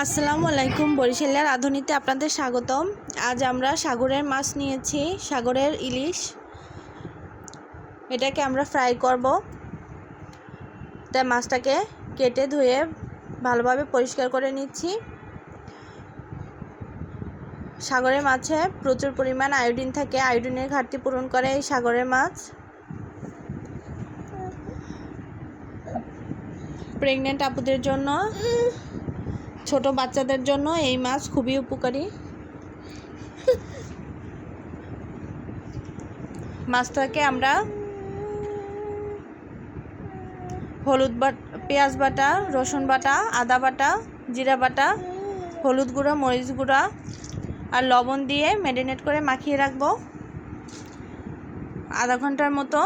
আসসালামু আলাইকুম। বরিশালের রাঁধুনিতে আপনাদের স্বাগতম। আজ আমরা সাগরের মাছ নিয়েছি, সাগরের ইলিশ। এটাকে আমরা ফ্রাই করব। তাই মাছটাকে কেটে ধুয়ে ভালোভাবে পরিষ্কার করে নিচ্ছি। সাগরের মাছে প্রচুর পরিমাণ আয়োডিন থাকে, আয়োডিনের ঘাটতি পূরণ করে এই সাগরের মাছ। প্রেগনেন্ট আপুদের জন্য, ছোট বাচ্চাদের জন্য এই মাছ খুবই উপকারী। মাছটাকে আমরা হলুদ বাটা, পেঁয়াজ বাটা, রসুন বাটা, আদা বাটা, জিরা বাটা, হলুদ গুঁড়ো, মরিচ গুঁড়া আর লবণ দিয়ে ম্যারিনেট করে মাখিয়ে রাখবো আধা ঘন্টার মতো।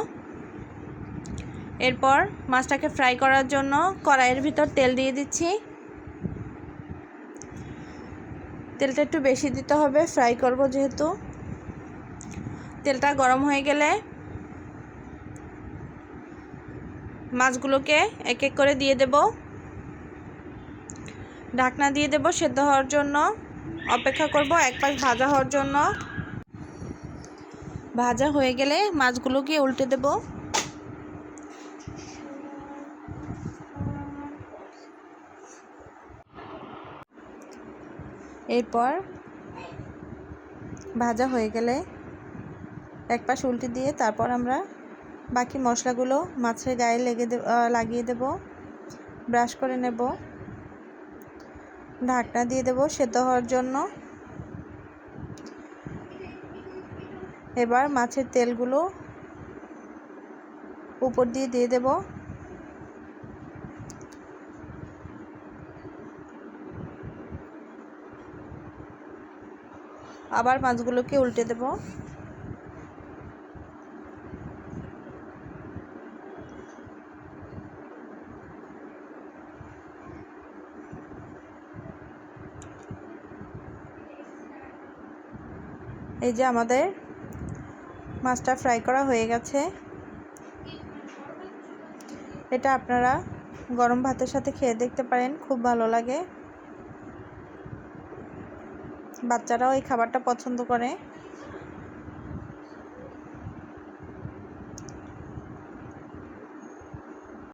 এরপর মাছটাকে ফ্রাই করার জন্য কড়াইয়ের ভিতর তেল দিয়ে দিচ্ছি। তেলটা একটু বেশি দিতে হবে, ফ্রাই করব যেহেতু। তেলটা গরম হয়ে গেলে মাছগুলোকে এক এক করে দিয়ে দেব। ঢাকনা দিয়ে দেব সেদ্ধ হওয়ার জন্য। অপেক্ষা করব এক পাশ ভাজা হওয়ার জন্য। ভাজা হয়ে গেলে মাছগুলোকে উল্টে দেব। এরপর ভাজা হয়ে গেলে এক পাশ উল্টে দিয়ে তারপর আমরা বাকি মশলাগুলো মাছের গায়ে লাগিয়ে দেব, ব্রাশ করে নেব। ঢাকনা দিয়ে দেব সেদ্ধ হওয়ার জন্য। এবার মাছের তেলগুলো উপর দিয়ে দেব। আবার মাছগুলোকে উল্টে দেব। এই যে আমাদের মাছটা ফ্রাই করা হয়ে গেছে। এটা আপনারা গরম ভাতের সাথে খেয়ে দেখতে পারেন, খুব ভালো লাগে। বাচ্চারাও এই খাবারটা পছন্দ করে।